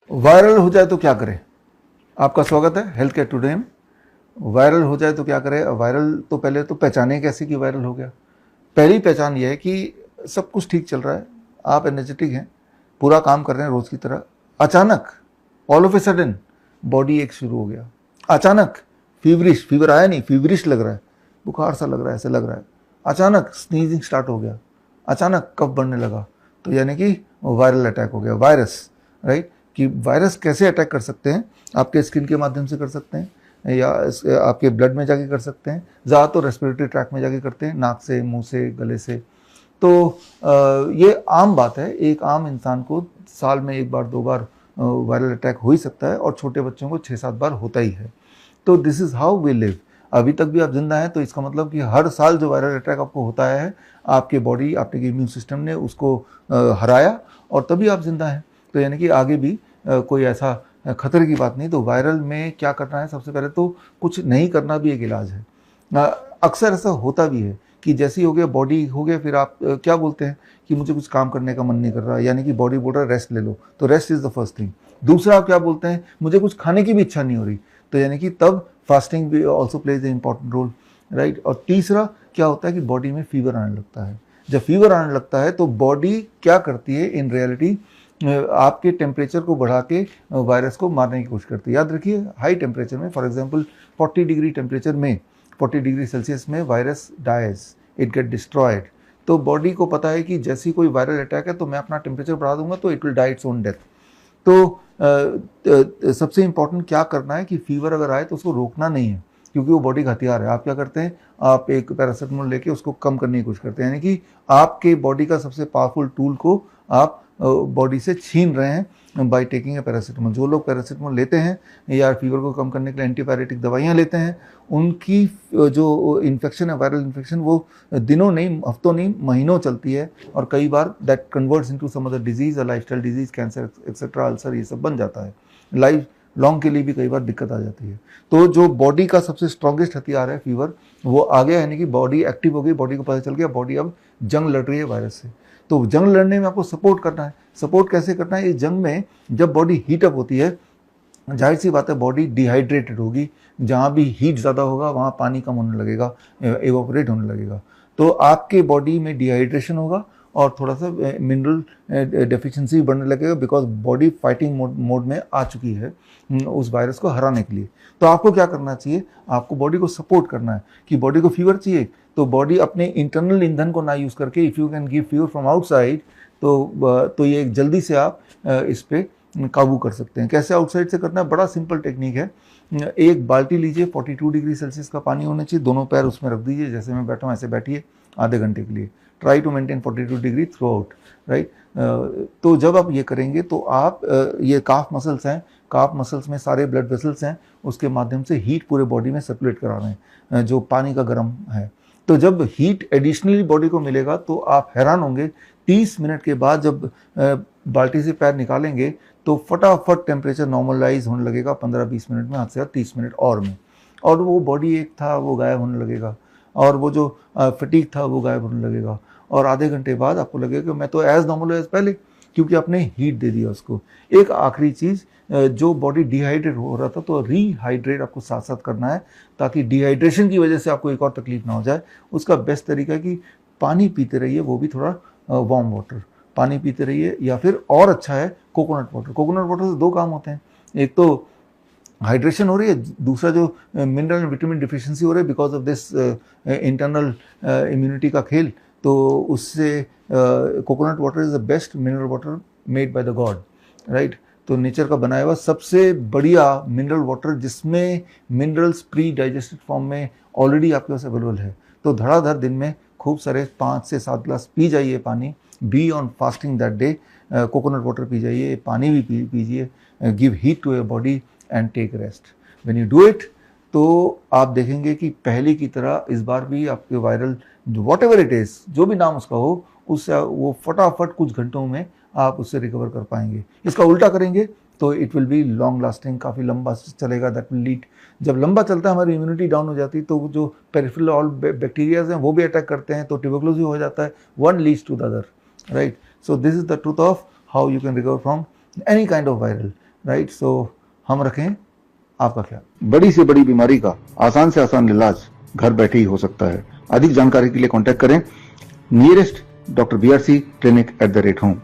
Viral हो जाए तो क्या करें? आपका स्वागत है हेल्थ केयर टुडे में। वायरल हो जाए तो क्या करें? वायरल तो पहले तो पहचाने कैसे कि वायरल हो गया। पहली पहचान ये है कि सब कुछ ठीक चल रहा है, आप एनर्जेटिक हैं, पूरा काम कर रहे हैं रोज की तरह, अचानक all of a sudden body एक शुरू हो गया, अचानक फीवरिश, फीवर आया नहीं, फीवरिश लग रहा है, बुखार सा लग रहा है, ऐसे लग रहा है, अचानक स्नीजिंग स्टार्ट हो गया, अचानक कफ बढ़ने लगा, तो यानी कि वायरल अटैक हो गया। वायरस, राइट, कि वायरस कैसे अटैक कर सकते हैं? आपके स्किन के माध्यम से कर सकते हैं या आपके ब्लड में जाके कर सकते हैं, ज़्यादा तो रेस्पिरेटरी ट्रैक में जाके करते हैं, नाक से, मुंह से, गले से। तो ये आम बात है, एक आम इंसान को साल में एक बार दो बार वायरल अटैक हो ही सकता है, और छोटे बच्चों को 6-7 बार होता ही है। तो this is how we live. अभी तक भी आप जिंदा हैं, तो इसका मतलब कि हर साल जो वायरल अटैक आपको होता है, आपके बॉडी, आपके इम्यून सिस्टम ने उसको हराया, और तभी आप जिंदा हैं। तो यानी कि आगे भी कोई ऐसा खतरे की बात नहीं। तो वायरल में क्या करना है? सबसे पहले तो कुछ नहीं करना भी एक इलाज है। अक्सर ऐसा होता भी है कि जैसे ही हो गया, बॉडी हो गया, फिर आप क्या बोलते हैं कि मुझे कुछ काम करने का मन नहीं कर रहा, यानी कि बॉडी बोल रहा है रेस्ट ले लो, तो rest is the first thing. दूसरा आप क्या बोलते हैं? मुझे कुछ खाने की भी इच्छा नहीं हो रही, तो यानी कि तब फास्टिंग भी also plays a important role, right. और तीसरा क्या होता है कि बॉडी में फीवर आने लगता है। जब फीवर आने लगता है तो बॉडी क्या करती है? इन रियलिटी आपके टेम्परेचर को बढ़ा के वायरस को मारने की कोशिश करती है। याद रखिए, हाई टेम्परेचर में, फॉर एग्जांपल 40 डिग्री टेम्परेचर में, 40 डिग्री सेल्सियस में virus dies, it get destroyed. तो बॉडी को पता है कि जैसे ही कोई वायरल अटैक है तो मैं अपना टेम्परेचर बढ़ा दूंगा तो it will die its own death. तो सबसे इंपॉर्टेंट क्या करना है कि फीवर अगर आए तो उसको रोकना नहीं है, क्योंकि वो बॉडी का हथियार है। आप क्या करते हैं? आप एक पैरासिटामोल लेके उसको कम करने की कोशिश करते हैं, यानी कि आपके बॉडी का सबसे पावरफुल टूल को आप बॉडी से छीन रहे हैं बाय टेकिंग ए पैरासिटामोल। जो लोग पैरासिटामोल लेते हैं या फीवर को कम करने के लिए एंटीबायोटिक दवाइयाँ लेते हैं, उनकी जो इन्फेक्शन है, वायरल इन्फेक्शन, वो दिनों नहीं, हफ्तों नहीं, महीनों चलती है, और कई बार that converts into some other disease, lifestyle disease, cancer etcetera, ulcer, ये सब बन जाता है। लाइफ लॉन्ग के लिए भी कई बार दिक्कत आ जाती है। तो जो बॉडी का सबसे स्ट्रॉन्गेस्ट हथियार है फीवर, वो आ गया, यानी कि बॉडी एक्टिव हो गई, बॉडी को पता चल गया बॉडी अब जंग लड़ रही है वायरस से। तो जंग लड़ने में आपको सपोर्ट करना है। सपोर्ट कैसे करना है? इस जंग में जब बॉडी हीटअप होती है, जाहिर सी बात है बॉडी डिहाइड्रेटेड होगी, जहाँ भी हीट ज़्यादा होगा वहाँ पानी कम होने लगेगा, एवोपरेट होने लगेगा, तो आपके बॉडी में डिहाइड्रेशन होगा और थोड़ा सा मिनरल डेफिशिएंसी बढ़ने लगेगा, बिकॉज बॉडी फाइटिंग मोड में आ चुकी है उस वायरस को हराने के लिए। तो आपको क्या करना चाहिए? आपको बॉडी को सपोर्ट करना है कि बॉडी को फीवर चाहिए, तो बॉडी अपने इंटरनल ईंधन को ना यूज़ करके, if you can give fever from outside, तो ये जल्दी से आप इस पर काबू कर सकते हैं। कैसे आउटसाइड से करना है? बड़ा सिंपल टेक्निक है। एक बाल्टी लीजिए, 42 डिग्री सेल्सियस का पानी होना चाहिए, दोनों पैर उसमें रख दीजिए, जैसे मैं बैठा हूँ ऐसे बैठिए आधे घंटे के लिए। Try to maintain 42 degree throughout, right. तो जब आप ये करेंगे तो आप ये काफ मसल्स हैं, काफ मसल्स में सारे ब्लड वेसल्स हैं, उसके माध्यम से हीट पूरे बॉडी में सर्कुलेट करा रहे हैं, जो पानी का गर्म है। तो जब हीट एडिशनली बॉडी को मिलेगा तो आप हैरान होंगे, 30 मिनट के बाद जब बाल्टी से पैर निकालेंगे तो फटाफट टेम्परेचर नॉर्मलाइज होने लगेगा 15-20 मिनट में, हाथ से 30 मिनट और में, और वो बॉडी एक था वो गायब होने लगेगा, और वो जो फटीग था वो गायब होने लगेगा, और आधे घंटे बाद आपको लगेगा कि मैं तो एज नॉर्मल एज पहले, क्योंकि आपने हीट दे दिया उसको। एक आखिरी चीज़, जो बॉडी डिहाइड्रेट हो रहा था तो रीहाइड्रेट आपको साथ साथ करना है, ताकि डिहाइड्रेशन की वजह से आपको एक और तकलीफ ना हो जाए। उसका बेस्ट तरीका है कि पानी पीते रहिए, वो भी थोड़ा वार्म वाटर पानी पीते रहिए, या फिर और अच्छा है कोकोनट वाटर। कोकोनट वाटर से दो काम होते हैं, एक तो हाइड्रेशन हो रही है, दूसरा जो मिनरल एंड विटामिन डिफिशिएंसी हो रही है because of this internal immunity का खेल, तो उससे coconut water is the best mineral water made by the God, right. तो नेचर का बनाया हुआ सबसे बढ़िया मिनरल वाटर, जिसमें मिनरल्स प्री डाइजेस्टेड फॉर्म में ऑलरेडी आपके पास अवेलेबल है। तो धड़ाधड़ दिन में खूब सारे 5 से 7 ग्लास पी जाइए पानी, be on fasting that day, coconut water पी जाइए, पानी भी पीजिए, give heat to your body and take rest. When you do it, तो आप देखेंगे कि पहले की तरह इस बार भी आपके viral what ever it is, जो भी नाम उसका हो, उससे वो फटाफट कुछ घंटों में आप उससे रिकवर कर पाएंगे। इसका उल्टा करेंगे तो it will be long lasting, काफ़ी लंबा चलेगा, दैट विल लीड, जब लंबा चलता है हमारी इम्यूनिटी डाउन हो जाती है, तो जो पेरिफेरल ऑल बैक्टीरियाज हैं वो भी अटैक करते हैं, तो ट्यूबरकुलोसिस हो जाता है, one leads to the other, right. So this is the truth of how you can recover from any kind of viral. Right. So हम रखें आपका ख्याल। बड़ी से बड़ी बीमारी का आसान से आसान इलाज घर बैठे ही हो सकता है। अधिक जानकारी के लिए कांटेक्ट करें nearest doctor BRC clinic @home।